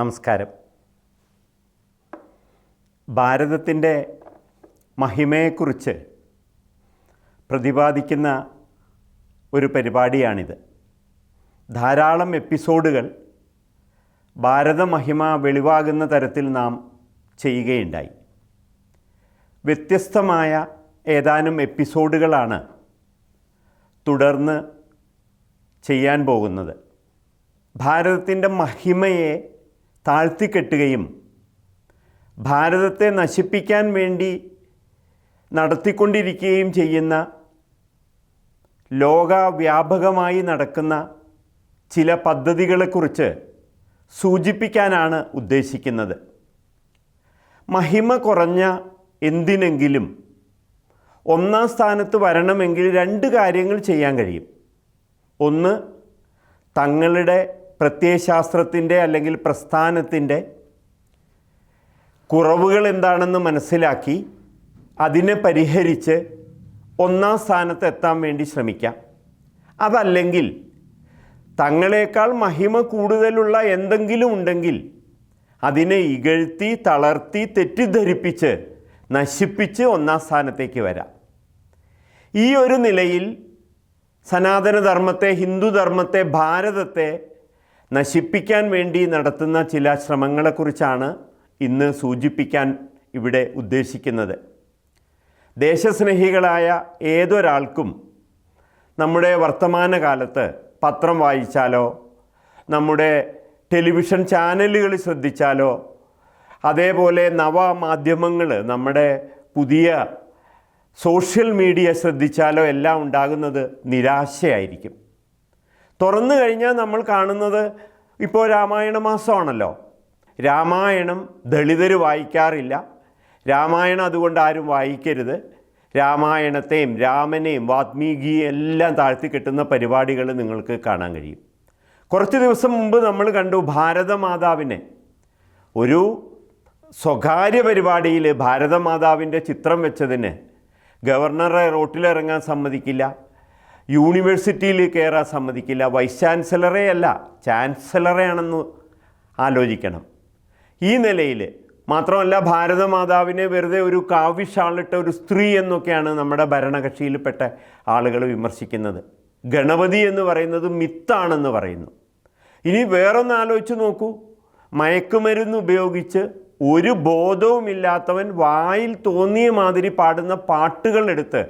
നമസ്കാരം. ഭാരതത്തിൻ്റെ മഹിമയെക്കുറിച്ച് പ്രതിപാദിക്കുന്ന ഒരു പരിപാടിയാണിത്. ധാരാളം എപ്പിസോഡുകൾ ഭാരതമഹിമ വെളിവാകുന്ന തരത്തിൽ നാം ചെയ്യുകയുണ്ടായി. വ്യത്യസ്തമായ ഏതാനും എപ്പിസോഡുകളാണ് തുടർന്ന് ചെയ്യാൻ പോകുന്നത്. ഭാരതത്തിൻ്റെ മഹിമയെ താഴ്ത്തിക്കെട്ടുകയും ഭാരതത്തെ നശിപ്പിക്കാൻ വേണ്ടി നടത്തിക്കൊണ്ടിരിക്കുകയും ചെയ്യുന്ന ലോകവ്യാപകമായി നടക്കുന്ന ചില പദ്ധതികളെക്കുറിച്ച് സൂചിപ്പിക്കാനാണ് ഉദ്ദേശിക്കുന്നത്. മഹിമ കുറഞ്ഞ എന്തിനെങ്കിലും ഒന്നാം സ്ഥാനത്ത് വരണമെങ്കിൽ രണ്ട് കാര്യങ്ങൾ ചെയ്യാൻ കഴിയും. ഒന്ന്, തങ്ങളുടെ പ്രത്യയശാസ്ത്രത്തിൻ്റെ അല്ലെങ്കിൽ പ്രസ്ഥാനത്തിൻ്റെ കുറവുകൾ എന്താണെന്ന് മനസ്സിലാക്കി അതിനെ പരിഹരിച്ച് ഒന്നാം സ്ഥാനത്ത് എത്താൻ വേണ്ടി ശ്രമിക്കാം. അതല്ലെങ്കിൽ തങ്ങളെക്കാൾ മഹിമ കൂടുതലുള്ള എന്തെങ്കിലും ഉണ്ടെങ്കിൽ അതിനെ ഇകഴ്ത്തി തളർത്തി തെറ്റിദ്ധരിപ്പിച്ച് നശിപ്പിച്ച് ഒന്നാം സ്ഥാനത്തേക്ക് വരാം. ഈ ഒരു നിലയിൽ സനാതനധർമ്മത്തെ, ഹിന്ദുധർമ്മത്തെ, ഭാരതത്തെ നശിപ്പിക്കാൻ വേണ്ടി നടത്തുന്ന ചില ശ്രമങ്ങളെക്കുറിച്ചാണ് ഇന്ന് സൂചിപ്പിക്കാൻ ഇവിടെ ഉദ്ദേശിക്കുന്നത്. ദേശസ്നേഹികളായ ഏതൊരാൾക്കും നമ്മുടെ വർത്തമാനകാലത്ത് പത്രം വായിച്ചാലോ നമ്മുടെ ടെലിവിഷൻ ചാനലുകൾ ശ്രദ്ധിച്ചാലോ അതേപോലെ നവമാധ്യമങ്ങൾ, നമ്മുടെ പുതിയ സോഷ്യൽ മീഡിയ ശ്രദ്ധിച്ചാലോ എല്ലാം ഉണ്ടാകുന്നത് നിരാശയായിരിക്കും. തുറന്നു കഴിഞ്ഞാൽ നമ്മൾ കാണുന്നത്, ഇപ്പോൾ രാമായണ മാസമാണല്ലോ, രാമായണം ദളിതർ വായിക്കാറില്ല, രാമായണം അതുകൊണ്ട് ആരും വായിക്കരുത്, രാമായണത്തെയും രാമനെയും വാത്മീകിയെയും എല്ലാം താഴ്ത്തിക്കെട്ടുന്ന പരിപാടികൾ നിങ്ങൾക്ക് കാണാൻ കഴിയും. കുറച്ച് ദിവസം മുമ്പ് നമ്മൾ കണ്ടു ഭാരതമാതാവിനെ ഒരു സ്വകാര്യ പരിപാടിയിൽ ഭാരതമാതാവിൻ്റെ ചിത്രം വെച്ചതിന് ഗവർണറെ റോട്ടിലിറങ്ങാൻ സമ്മതിക്കില്ല, യൂണിവേഴ്സിറ്റിയിൽ കയറാൻ സമ്മതിക്കില്ല. വൈസ് ചാൻസലറേ അല്ല, ചാൻസലറേ ആണെന്ന് ആലോചിക്കണം. ഈ നിലയിൽ മാത്രമല്ല, ഭാരതമാതാവിനെ വെറുതെ ഒരു കാവ്യഷാളിട്ട ഒരു സ്ത്രീ എന്നൊക്കെയാണ് നമ്മുടെ ഭരണകക്ഷിയിൽപ്പെട്ട ആളുകൾ വിമർശിക്കുന്നത്. ഗണപതി എന്ന് പറയുന്നത് മിത്താണെന്ന് പറയുന്നു. ഇനി വേറൊന്ന് ആലോചിച്ച് നോക്കൂ, മയക്കുമരുന്ന് ഉപയോഗിച്ച് ഒരു ബോധവുമില്ലാത്തവൻ വായിൽ തോന്നിയ മാതിരി പാടുന്ന പാട്ടുകളെടുത്ത്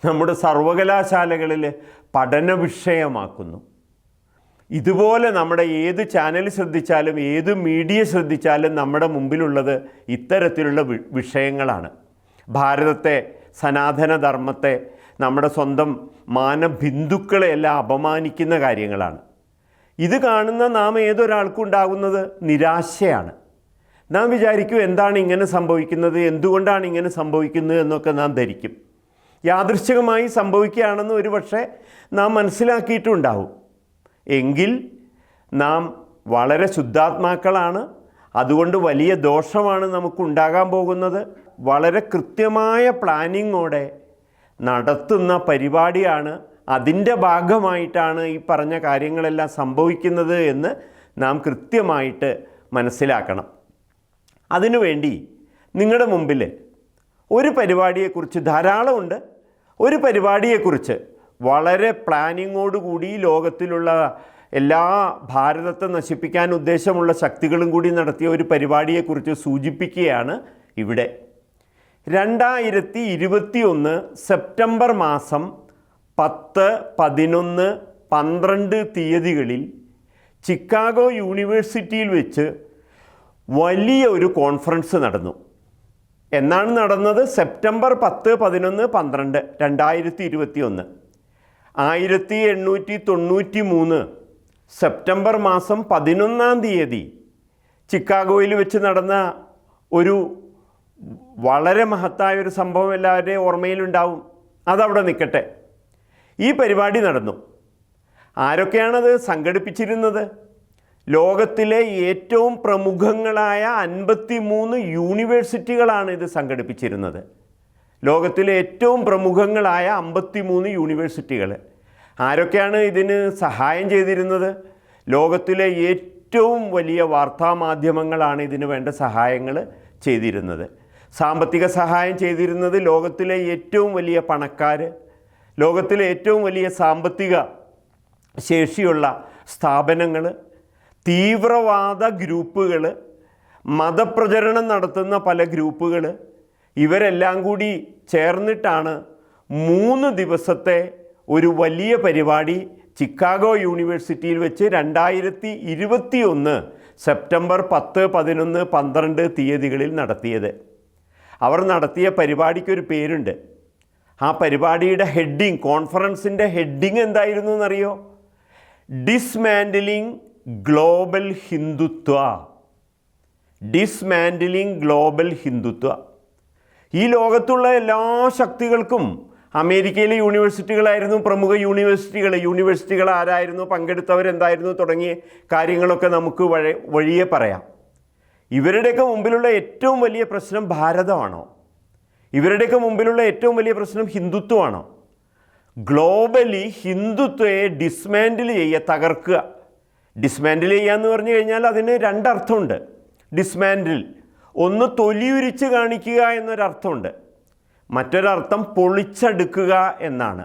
നമ്മുടെ സർവകലാശാലകളിൽ പഠന വിഷയമാക്കുന്നു. ഇതുപോലെ നമ്മുടെ ഏത് ചാനൽ ശ്രദ്ധിച്ചാലും ഏത് മീഡിയ ശ്രദ്ധിച്ചാലും നമ്മുടെ മുമ്പിലുള്ളത് ഇത്തരത്തിലുള്ള വിഷയങ്ങളാണ്. ഭാരതത്തെ, സനാതനധർമ്മത്തെ, നമ്മുടെ സ്വന്തം മാനബിന്ദുക്കളെയെല്ലാം അപമാനിക്കുന്ന കാര്യങ്ങളാണ്. ഇത് കാണുന്ന നാം ഏതൊരാൾക്കും ഉണ്ടാകുന്നത് നിരാശയാണ്. നാം വിചാരിക്കും, എന്താണ് ഇങ്ങനെ സംഭവിക്കുന്നത്, എന്തുകൊണ്ടാണ് ഇങ്ങനെ സംഭവിക്കുന്നത് എന്നൊക്കെ നാം ധരിക്കും. യാദൃശ്ചികമായി സംഭവിക്കുകയാണെന്ന് ഒരു പക്ഷേ നാം മനസ്സിലാക്കിയിട്ടുണ്ടാവും. എങ്കിൽ നാം വളരെ ശുദ്ധാത്മാക്കളാണ്. അതുകൊണ്ട് വലിയ ദോഷമാണ് നമുക്കുണ്ടാകാൻ പോകുന്നത്. വളരെ കൃത്യമായ പ്ലാനിങ്ങോടെ നടത്തുന്ന പരിപാടിയാണ്, അതിൻ്റെ ഭാഗമായിട്ടാണ് ഈ പറഞ്ഞ കാര്യങ്ങളെല്ലാം സംഭവിക്കുന്നത് എന്ന് നാം കൃത്യമായിട്ട് മനസ്സിലാക്കണം. അതിനുവേണ്ടി നിങ്ങളുടെ മുമ്പിൽ ഒരു പരിപാടിയെക്കുറിച്ച്, ധാരാളമുണ്ട്, ഒരു പരിപാടിയെക്കുറിച്ച് വളരെ പ്ലാനിങ്ങോടുകൂടി ലോകത്തിലുള്ള എല്ലാ ഭാരതത്തെ നശിപ്പിക്കാൻ ഉദ്ദേശമുള്ള ശക്തികളും കൂടി നടത്തിയ ഒരു പരിപാടിയെക്കുറിച്ച് സൂചിപ്പിക്കുകയാണ് ഇവിടെ. 2021 സെപ്റ്റംബർ മാസം 10, 11, 12 തീയതികളിൽ ചിക്കാഗോ യൂണിവേഴ്സിറ്റിയിൽ വെച്ച് വലിയ ഒരു കോൺഫറൻസ് നടന്നു. എന്നാണ് നടന്നത്? സെപ്റ്റംബർ 10, 11, 12, 2021. 1893 സെപ്റ്റംബർ മാസം 11 തീയതി ചിക്കാഗോയിൽ വെച്ച് നടന്ന ഒരു വളരെ മഹത്തായ ഒരു സംഭവം എല്ലാവരുടെയും ഓർമ്മയിലുണ്ടാവും. അതവിടെ നിൽക്കട്ടെ. ഈ പരിപാടി നടന്നു. ആരൊക്കെയാണത് സംഘടിപ്പിച്ചിരുന്നത്? ലോകത്തിലെ ഏറ്റവും പ്രമുഖങ്ങളായ 53 യൂണിവേഴ്സിറ്റികളാണ് ഇത് സംഘടിപ്പിച്ചിരുന്നത്. ലോകത്തിലെ ഏറ്റവും പ്രമുഖങ്ങളായ 53 യൂണിവേഴ്സിറ്റികൾ. ആരൊക്കെയാണ് ഇതിന് സഹായം ചെയ്തിരുന്നത്? ലോകത്തിലെ ഏറ്റവും വലിയ വാർത്താമാധ്യമങ്ങളാണ് ഇതിനു വേണ്ട സഹായങ്ങൾ ചെയ്തിരുന്നത്. സാമ്പത്തിക സഹായം ചെയ്തിരുന്നത് ലോകത്തിലെ ഏറ്റവും വലിയ പണക്കാർ, ലോകത്തിലെ ഏറ്റവും വലിയ സാമ്പത്തിക ശേഷിയുള്ള സ്ഥാപനങ്ങൾ, തീവ്രവാദ ഗ്രൂപ്പുകൾ, മതപ്രചരണം നടത്തുന്ന പല ഗ്രൂപ്പുകൾ, ഇവരെല്ലാം കൂടി ചേർന്നിട്ടാണ് 3 ദിവസത്തെ ഒരു വലിയ പരിപാടി ചിക്കാഗോ യൂണിവേഴ്സിറ്റിയിൽ വെച്ച് 2021 സെപ്റ്റംബർ 10, 11, 12 തീയതികളിൽ നടത്തിയത്. അവർ നടത്തിയ പരിപാടിക്കൊരു പേരുണ്ട്. ആ പരിപാടിയുടെ ഹെഡിങ്, കോൺഫറൻസിൻ്റെ ഹെഡിങ് എന്തായിരുന്നു എന്നറിയോ? ഡിസ്മാൻഡിലിംഗ് ഗ്ലോബൽ ഹിന്ദുത്വ. ഡിസ്മാൻഡിലിംഗ് ഗ്ലോബൽ ഹിന്ദുത്വ. ഈ ലോകത്തുള്ള എല്ലാ ശക്തികൾക്കും, അമേരിക്കയിലെ യൂണിവേഴ്സിറ്റികളായിരുന്നു പ്രമുഖ യൂണിവേഴ്സിറ്റികൾ ആരായിരുന്നു, പങ്കെടുത്തവരെന്തായിരുന്നു തുടങ്ങിയ കാര്യങ്ങളൊക്കെ നമുക്ക് വഴിയെ പറയാം. ഇവരുടെയൊക്കെ മുമ്പിലുള്ള ഏറ്റവും വലിയ പ്രശ്നം ഭാരതമാണോ? ഇവരുടെയൊക്കെ മുമ്പിലുള്ള ഏറ്റവും വലിയ പ്രശ്നം ഹിന്ദുത്വമാണോ? ഗ്ലോബലി ഹിന്ദുത്വയെ ഡിസ്മാൻഡിൽ ചെയ്യുക, തകർക്കുക. ഡിസ്മാൻഡിൽ ചെയ്യുക എന്ന് പറഞ്ഞു കഴിഞ്ഞാൽ അതിന് 2 അർത്ഥമുണ്ട്. ഡിസ്മാൻഡിൽ, ഒന്ന് തൊലിയുരിച്ച് കാണിക്കുക എന്നൊരർത്ഥമുണ്ട്, മറ്റൊരർത്ഥം പൊളിച്ചെടുക്കുക എന്നാണ്.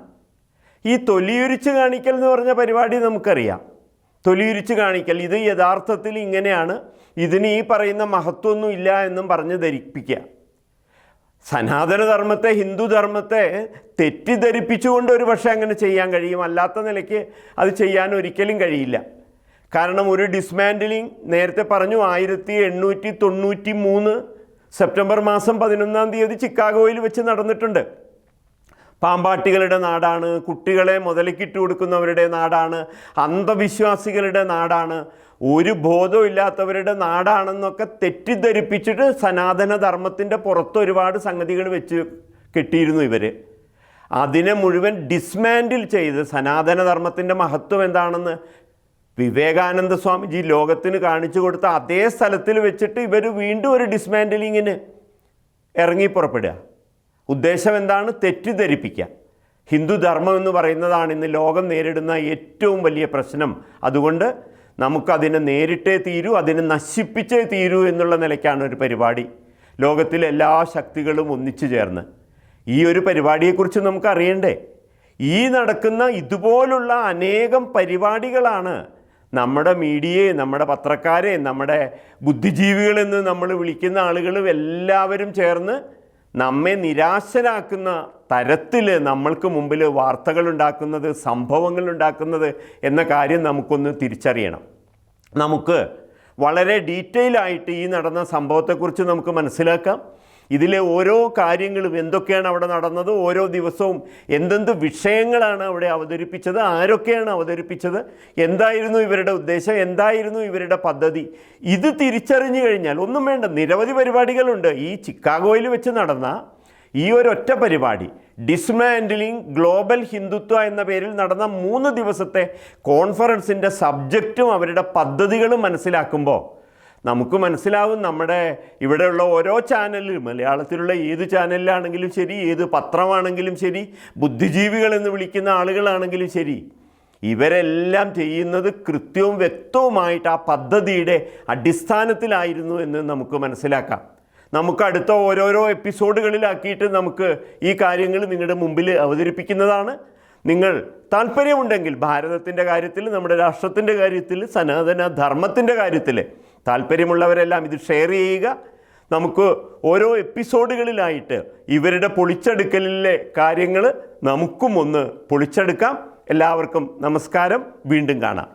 ഈ തൊലിയുരിച്ച് കാണിക്കൽ എന്ന് പറഞ്ഞ പരിപാടി നമുക്കറിയാം. തൊലിയുരിച്ച് കാണിക്കൽ, ഇത് യഥാർത്ഥത്തിൽ ഇങ്ങനെയാണ്, ഇതിന് ഈ പറയുന്ന മഹത്വമൊന്നും ഇല്ല എന്നും പറഞ്ഞ് ധരിപ്പിക്കുക. സനാതനധർമ്മത്തെ, ഹിന്ദുധർമ്മത്തെ തെറ്റിദ്ധരിപ്പിച്ചുകൊണ്ട് ഒരു പക്ഷേ അങ്ങനെ ചെയ്യാൻ കഴിയും. അല്ലാത്ത നിലയ്ക്ക് അത് ചെയ്യാൻ ഒരിക്കലും കഴിയില്ല. കാരണം ഒരു ഡിസ്മാൻഡിലിംഗ് നേരത്തെ പറഞ്ഞു 1893 സെപ്റ്റംബർ മാസം 11-ാം തീയതി ചിക്കാഗോയിൽ വെച്ച് നടന്നിട്ടുണ്ട്. പാമ്പാട്ടികളുടെ നാടാണ്, കുട്ടികളെ മുതലക്കിട്ട് കൊടുക്കുന്നവരുടെ നാടാണ്, അന്ധവിശ്വാസികളുടെ നാടാണ്, ഒരു ബോധമില്ലാത്തവരുടെ നാടാണെന്നൊക്കെ തെറ്റിദ്ധരിപ്പിച്ചിട്ട് സനാതനധർമ്മത്തിൻ്റെ പുറത്ത് ഒരുപാട് സംഗതികൾ വെച്ച് കെട്ടിയിരുന്നു ഇവർ. അതിനെ മുഴുവൻ ഡിസ്മാൻഡിൽ ചെയ്ത് സനാതനധർമ്മത്തിൻ്റെ മഹത്വം എന്താണെന്ന് വിവേകാനന്ദ സ്വാമിജി ലോകത്തിന് കാണിച്ചു കൊടുത്ത അതേ സ്ഥലത്തിൽ വെച്ചിട്ട് ഇവർ വീണ്ടും ഒരു ഡിസ്മാൻഡിലിങ്ങിന് ഇറങ്ങി പുറപ്പെടുക. ഉദ്ദേശം എന്താണ്? തെറ്റിദ്ധരിപ്പിക്കുക. ഹിന്ദുധർമ്മം എന്ന് പറയുന്നതാണ് ഇന്ന് ലോകം നേരിടുന്ന ഏറ്റവും വലിയ പ്രശ്നം. അതുകൊണ്ട് നമുക്കതിനെ നേരിട്ടേ തീരൂ, അതിനെ നശിപ്പിച്ചേ തീരൂ എന്നുള്ള നിലയ്ക്കാണ് ഒരു പരിപാടി. ലോകത്തിലെ എല്ലാ ശക്തികളും ഒന്നിച്ചു ചേർന്ന് ഈ ഒരു പരിപാടിയെക്കുറിച്ച് നമുക്ക് അറിയണ്ടേ? ഈ നടക്കുന്ന ഇതുപോലുള്ള അനേകം പരിപാടികളാണ് നമ്മുടെ മീഡിയയെ, നമ്മുടെ പത്രക്കാരെ, നമ്മുടെ ബുദ്ധിജീവികളെന്ന് നമ്മൾ വിളിക്കുന്ന ആളുകളും എല്ലാവരും ചേർന്ന് നമ്മെ നിരാശരാക്കുന്ന തരത്തിൽ നമ്മൾക്ക് മുമ്പിൽ വാർത്തകളുണ്ടാക്കുന്നത്, സംഭവങ്ങളുണ്ടാക്കുന്നത് എന്ന കാര്യം നമുക്കൊന്ന് തിരിച്ചറിയണം. നമുക്ക് വളരെ ഡീറ്റെയിൽ ആയിട്ട് ഈ നടന്ന സംഭവത്തെക്കുറിച്ച് നമുക്ക് മനസ്സിലാക്കാം. ഇതിലെ ഓരോ കാര്യങ്ങളും എന്തൊക്കെയാണ് അവിടെ നടന്നത്, ഓരോ ദിവസവും എന്തെന്ത് വിഷയങ്ങളാണ് അവിടെ അവതരിപ്പിച്ചത്, ആരൊക്കെയാണ് അവതരിപ്പിച്ചത്, എന്തായിരുന്നു ഇവരുടെ ഉദ്ദേശം, എന്തായിരുന്നു ഇവരുടെ പദ്ധതി, ഇത് തിരിച്ചറിഞ്ഞു കഴിഞ്ഞാൽ ഒന്നും വേണ്ട. നിരവധി പരിപാടികളുണ്ട്. ഈ ചിക്കാഗോയിൽ വെച്ച് നടന്ന ഈ ഒരൊറ്റ പരിപാടി, ഡിസ്മാൻഡിലിംഗ് ഗ്ലോബൽ ഹിന്ദുത്വ എന്ന പേരിൽ നടന്ന 3 ദിവസത്തെ കോൺഫറൻസിൻ്റെ സബ്ജക്റ്റും അവരുടെ പദ്ധതികളും മനസ്സിലാക്കുമ്പോൾ നമുക്ക് മനസ്സിലാവും നമ്മുടെ ഇവിടെയുള്ള ഓരോ ചാനലിലും, മലയാളത്തിലുള്ള ഏത് ചാനലിലാണെങ്കിലും ശരി, ഏത് പത്രമാണെങ്കിലും ശരി, ബുദ്ധിജീവികളെന്ന് വിളിക്കുന്ന ആളുകളാണെങ്കിലും ശരി, ഇവരെല്ലാം ചെയ്യുന്നത് കൃത്യവും വ്യക്തവുമായിട്ട് ആ പദ്ധതിയുടെ അടിസ്ഥാനത്തിലായിരുന്നു എന്ന് നമുക്ക് മനസ്സിലാക്കാം. നമുക്ക് അടുത്ത ഓരോരോ എപ്പിസോഡുകളിലാക്കിയിട്ട് നമുക്ക് ഈ കാര്യങ്ങൾ നിങ്ങളുടെ മുമ്പിൽ അവതരിപ്പിക്കുന്നതാണ്. നിങ്ങൾ താല്പര്യമുണ്ടെങ്കിൽ ഭാരതത്തിൻ്റെ കാര്യത്തിൽ, നമ്മുടെ രാഷ്ട്രത്തിൻ്റെ കാര്യത്തിൽ, സനാതന ധർമ്മത്തിൻ്റെ കാര്യത്തിൽ താല്പര്യമുള്ളവരെല്ലാം ഇത് ഷെയർ ചെയ്യുക. നമുക്ക് ഓരോ എപ്പിസോഡുകളിലായിട്ട് ഇവരുടെ പൊളിച്ചെടുക്കലിലെ കാര്യങ്ങൾ നമുക്കും ഒന്ന് പൊളിച്ചെടുക്കാം. എല്ലാവർക്കും നമസ്കാരം. വീണ്ടും കാണാം.